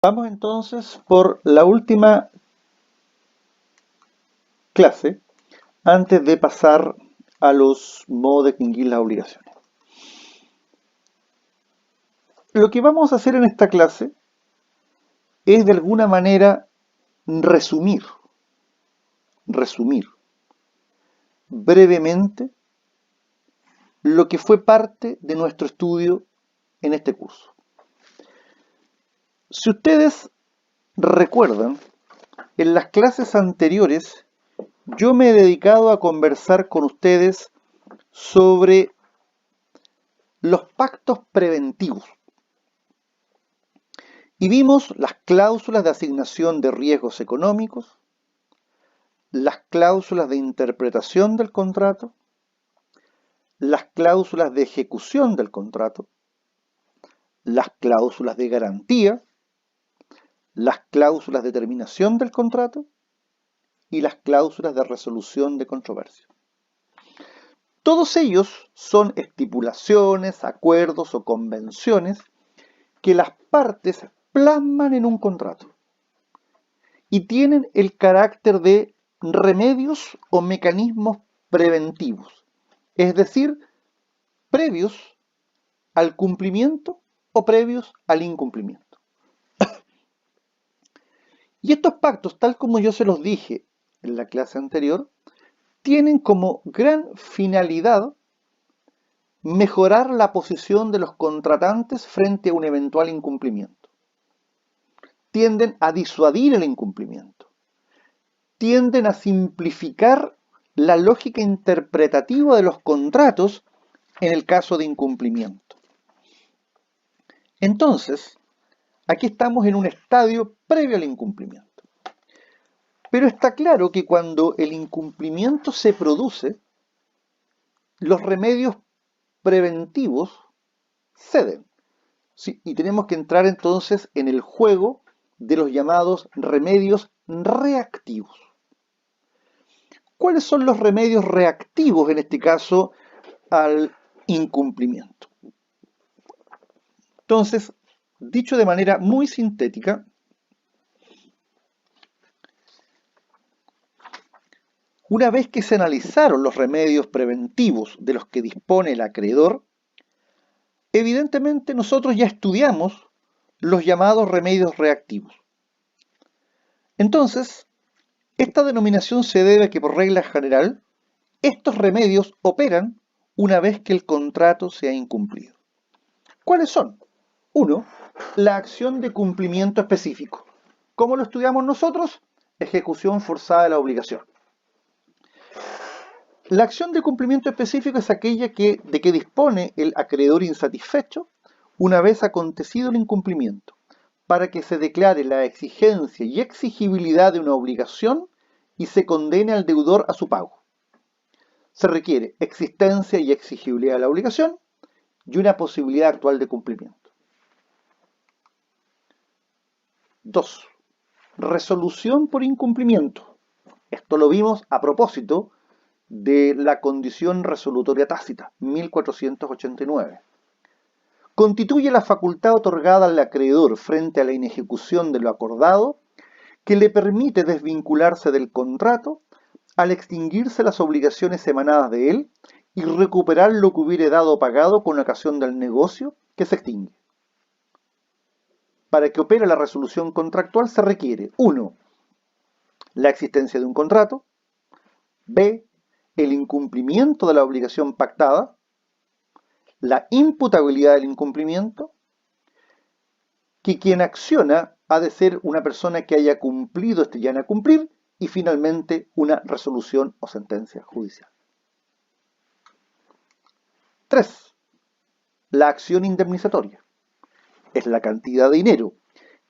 Vamos entonces por la última clase antes de pasar a los modos de extinguir las obligaciones. Lo que vamos a hacer en esta clase es de alguna manera resumir brevemente lo que fue parte de nuestro estudio en este curso. Si ustedes recuerdan, en las clases anteriores yo me he dedicado a conversar con ustedes sobre los pactos preventivos. Y vimos las cláusulas de asignación de riesgos económicos, las cláusulas de interpretación del contrato, las cláusulas de ejecución del contrato, las cláusulas de garantía, las cláusulas de terminación del contrato y las cláusulas de resolución de controversia. Todos ellos son estipulaciones, acuerdos o convenciones que las partes plasman en un contrato y tienen el carácter de remedios o mecanismos preventivos, es decir, previos al cumplimiento o previos al incumplimiento. Y estos pactos, tal como yo se los dije en la clase anterior, tienen como gran finalidad mejorar la posición de los contratantes frente a un eventual incumplimiento. Tienden a disuadir el incumplimiento. Tienden a simplificar la lógica interpretativa de los contratos en el caso de incumplimiento. Entonces, aquí estamos en un estadio previo al incumplimiento. Pero está claro que cuando el incumplimiento se produce, los remedios preventivos ceden. ¿Sí? Y tenemos que entrar entonces en el juego de los llamados remedios reactivos. ¿Cuáles son los remedios reactivos en este caso al incumplimiento? Entonces, dicho de manera muy sintética, una vez que se analizaron los remedios preventivos de los que dispone el acreedor, evidentemente nosotros ya estudiamos los llamados remedios reactivos. Entonces, esta denominación se debe a que por regla general, estos remedios operan una vez que el contrato se ha incumplido. ¿Cuáles son? 1. La acción de cumplimiento específico. ¿Cómo lo estudiamos nosotros? Ejecución forzada de la obligación. La acción de cumplimiento específico es aquella de que dispone el acreedor insatisfecho una vez acontecido el incumplimiento, para que se declare la exigencia y exigibilidad de una obligación y se condene al deudor a su pago. Se requiere existencia y exigibilidad de la obligación y una posibilidad actual de cumplimiento. 2. Resolución por incumplimiento. Esto lo vimos a propósito de la condición resolutoria tácita, 1489. Constituye la facultad otorgada al acreedor frente a la inejecución de lo acordado que le permite desvincularse del contrato al extinguirse las obligaciones emanadas de él y recuperar lo que hubiere dado o pagado con ocasión del negocio que se extingue. Para que opere la resolución contractual se requiere 1. La existencia de un contrato, b. El incumplimiento de la obligación pactada, la imputabilidad del incumplimiento, que quien acciona ha de ser una persona que haya cumplido este ya a cumplir y finalmente una resolución o sentencia judicial. 3. La acción indemnizatoria. Es la cantidad de dinero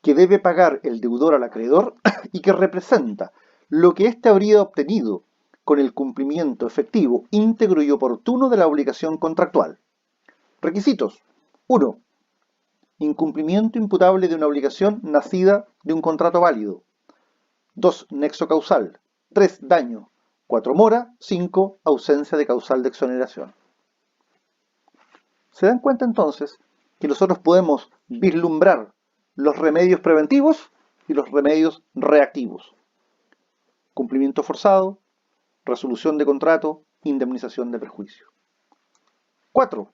que debe pagar el deudor al acreedor y que representa lo que éste habría obtenido con el cumplimiento efectivo, íntegro y oportuno de la obligación contractual. Requisitos. 1. Incumplimiento imputable de una obligación nacida de un contrato válido. 2. Nexo causal. 3. Daño. 4. Mora. 5. Ausencia de causal de exoneración. ¿Se dan cuenta entonces que nosotros podemos vislumbrar los remedios preventivos y los remedios reactivos. Cumplimiento forzado, resolución de contrato, indemnización de perjuicio. 4.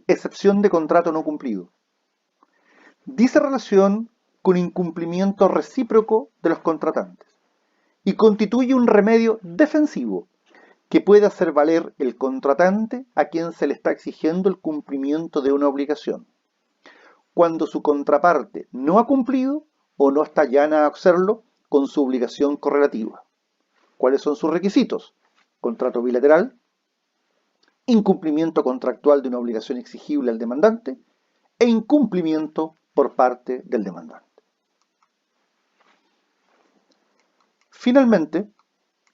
Excepción de contrato no cumplido. Dice relación con incumplimiento recíproco de los contratantes y constituye un remedio defensivo que puede hacer valer el contratante a quien se le está exigiendo el cumplimiento de una obligación, cuando su contraparte no ha cumplido o no está llana a hacerlo con su obligación correlativa. ¿Cuáles son sus requisitos? Contrato bilateral, incumplimiento contractual de una obligación exigible al demandante e incumplimiento por parte del demandante. Finalmente,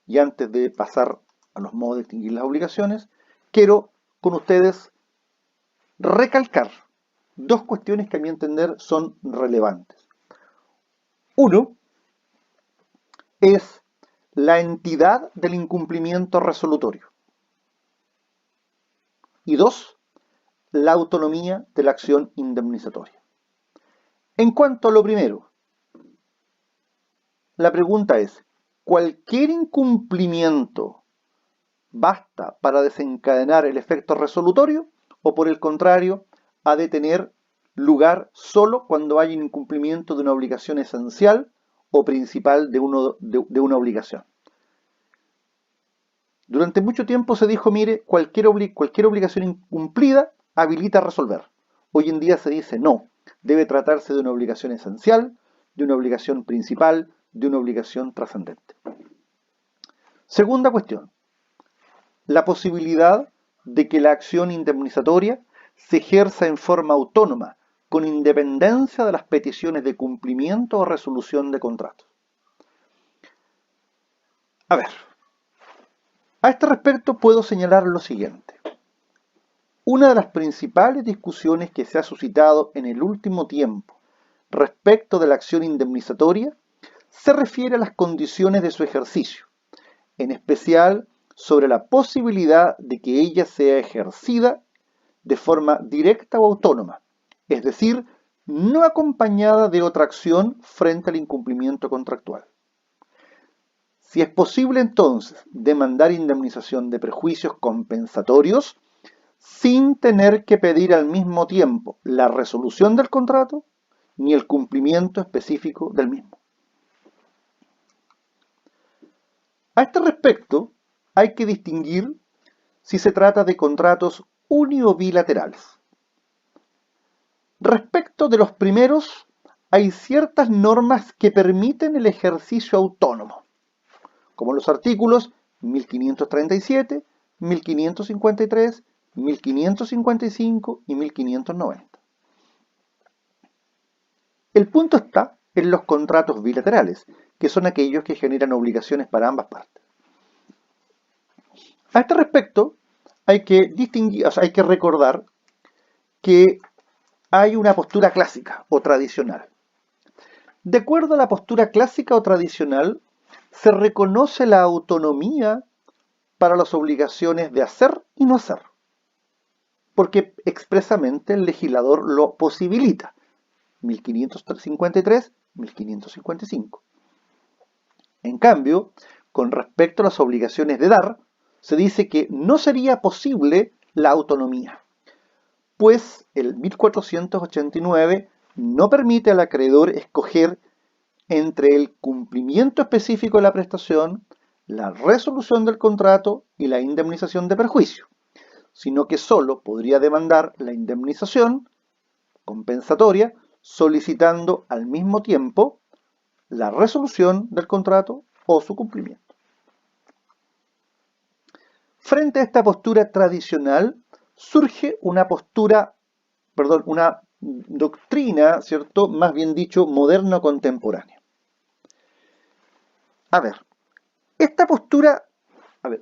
y antes de pasar a los modos de extinguir las obligaciones, quiero con ustedes recalcar dos cuestiones que a mi entender son relevantes. Uno es la entidad del incumplimiento resolutorio. Y dos, la autonomía de la acción indemnizatoria. En cuanto a lo primero, la pregunta es, ¿cualquier incumplimiento basta para desencadenar el efecto resolutorio o por el contrario ha de tener lugar solo cuando hay un incumplimiento de una obligación esencial o principal de una obligación? Durante mucho tiempo se dijo, mire, cualquier obligación incumplida habilita a resolver. Hoy en día se dice no, debe tratarse de una obligación esencial, de una obligación principal, de una obligación trascendente. Segunda cuestión, la posibilidad de que la acción indemnizatoria se ejerza en forma autónoma, con independencia de las peticiones de cumplimiento o resolución de contratos. A ver, a este respecto puedo señalar lo siguiente. Una de las principales discusiones que se ha suscitado en el último tiempo respecto de la acción indemnizatoria se refiere a las condiciones de su ejercicio, en especial sobre la posibilidad de que ella sea ejercida de forma directa o autónoma, es decir, no acompañada de otra acción frente al incumplimiento contractual. Si es posible entonces demandar indemnización de perjuicios compensatorios sin tener que pedir al mismo tiempo la resolución del contrato ni el cumplimiento específico del mismo. A este respecto, hay que distinguir si se trata de contratos uni o bilaterales. Respecto de los primeros, hay ciertas normas que permiten el ejercicio autónomo, como los artículos 1537, 1553, 1555 y 1590. El punto está en los contratos bilaterales, que son aquellos que generan obligaciones para ambas partes. A este respecto, hay que recordar que hay una postura clásica o tradicional. De acuerdo a la postura clásica o tradicional, se reconoce la autonomía para las obligaciones de hacer y no hacer, porque expresamente el legislador lo posibilita. 1553, 1555. En cambio, con respecto a las obligaciones de dar, se dice que no sería posible la autonomía, pues el 1489 no permite al acreedor escoger entre el cumplimiento específico de la prestación, la resolución del contrato y la indemnización de perjuicio, sino que solo podría demandar la indemnización compensatoria solicitando al mismo tiempo la resolución del contrato o su cumplimiento. Frente a esta postura tradicional surge una doctrina, ¿cierto? Más bien dicho, moderno-contemporánea. Esta postura,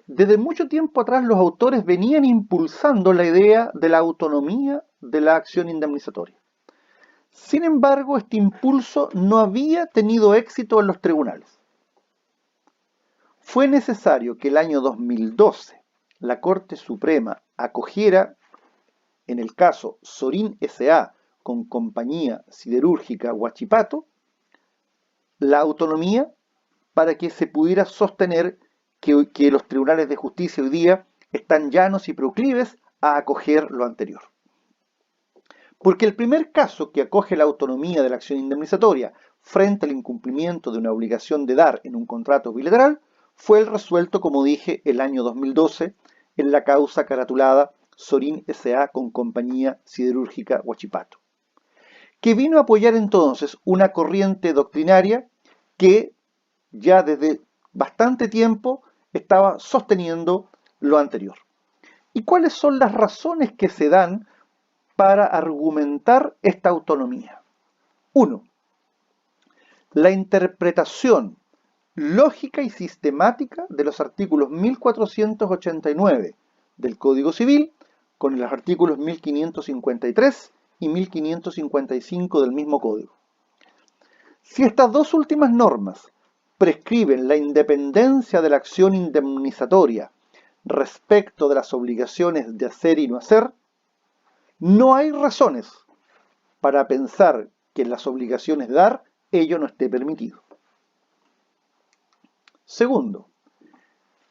desde mucho tiempo atrás los autores venían impulsando la idea de la autonomía de la acción indemnizatoria. Sin embargo, este impulso no había tenido éxito en los tribunales. Fue necesario que el año 2012 la Corte Suprema acogiera, en el caso Sorín S.A. con Compañía Siderúrgica Huachipato la autonomía para que se pudiera sostener que los tribunales de justicia hoy día están llanos y proclives a acoger lo anterior. Porque el primer caso que acoge la autonomía de la acción indemnizatoria frente al incumplimiento de una obligación de dar en un contrato bilateral fue el resuelto, como dije, el año 2012 en la causa caratulada Sorin S.A. con Compañía Siderúrgica Huachipato, que vino a apoyar entonces una corriente doctrinaria que ya desde bastante tiempo estaba sosteniendo lo anterior. ¿Y cuáles son las razones que se dan para argumentar esta autonomía? 1. La interpretación lógica y sistemática de los artículos 1489 del Código Civil con los artículos 1553 y 1555 del mismo Código. Si estas dos últimas normas prescriben la independencia de la acción indemnizatoria respecto de las obligaciones de hacer y no hacer, no hay razones para pensar que en las obligaciones de dar ello no esté permitido. Segundo,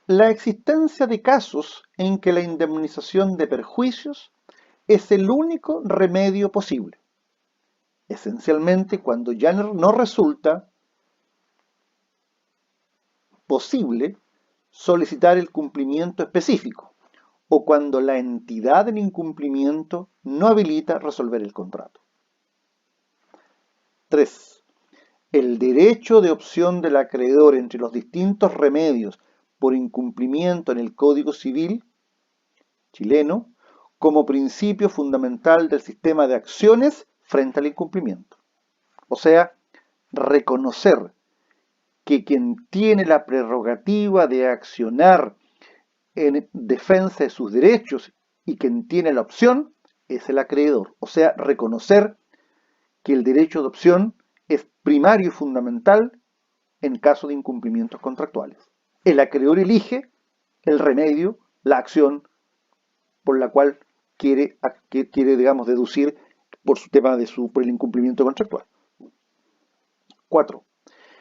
la existencia de casos en que la indemnización de perjuicios es el único remedio posible, esencialmente cuando ya no resulta posible solicitar el cumplimiento específico o cuando la entidad del incumplimiento no habilita resolver el contrato. 3. El derecho de opción del acreedor entre los distintos remedios por incumplimiento en el Código Civil chileno como principio fundamental del sistema de acciones frente al incumplimiento. O sea, reconocer que quien tiene la prerrogativa de accionar en defensa de sus derechos y quien tiene la opción es el acreedor. O sea, reconocer que el derecho de opción es primario y fundamental en caso de incumplimientos contractuales. El acreedor elige el remedio, la acción por la cual quiere digamos, deducir por su tema por el incumplimiento contractual. 4.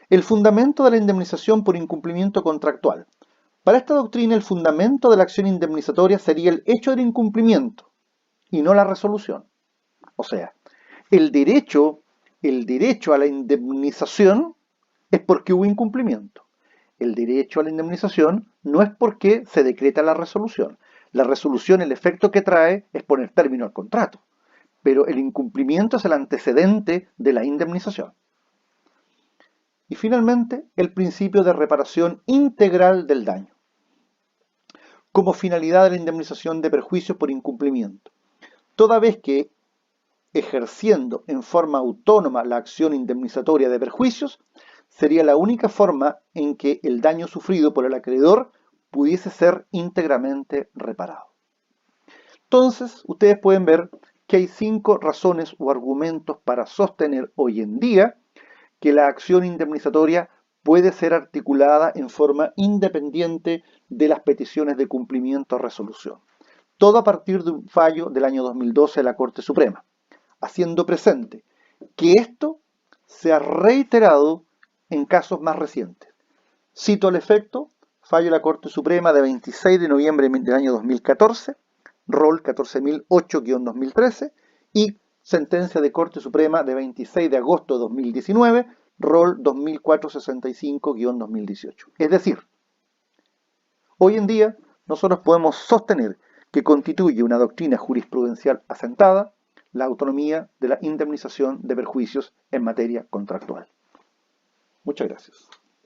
El fundamento de la indemnización por incumplimiento contractual. Para esta doctrina, el fundamento de la acción indemnizatoria sería el hecho del incumplimiento y no la resolución. O sea, el derecho a la indemnización es porque hubo incumplimiento. El derecho a la indemnización no es porque se decreta la resolución. La resolución, el efecto que trae es poner término al contrato, pero el incumplimiento es el antecedente de la indemnización. Y finalmente, el principio de reparación integral del daño, como finalidad de la indemnización de perjuicios por incumplimiento. Toda vez que ejerciendo en forma autónoma la acción indemnizatoria de perjuicios, sería la única forma en que el daño sufrido por el acreedor pudiese ser íntegramente reparado. Entonces, ustedes pueden ver que hay 5 razones o argumentos para sostener hoy en día que la acción indemnizatoria puede ser articulada en forma independiente de las peticiones de cumplimiento o resolución. Todo a partir de un fallo del año 2012 de la Corte Suprema, haciendo presente que esto se ha reiterado en casos más recientes. Cito al efecto, fallo de la Corte Suprema de 26 de noviembre del año 2014, rol 14.008-2013, y sentencia de Corte Suprema de 26 de agosto de 2019, rol 2465-2018. Es decir, hoy en día nosotros podemos sostener que constituye una doctrina jurisprudencial asentada la autonomía de la indemnización de perjuicios en materia contractual. Muchas gracias.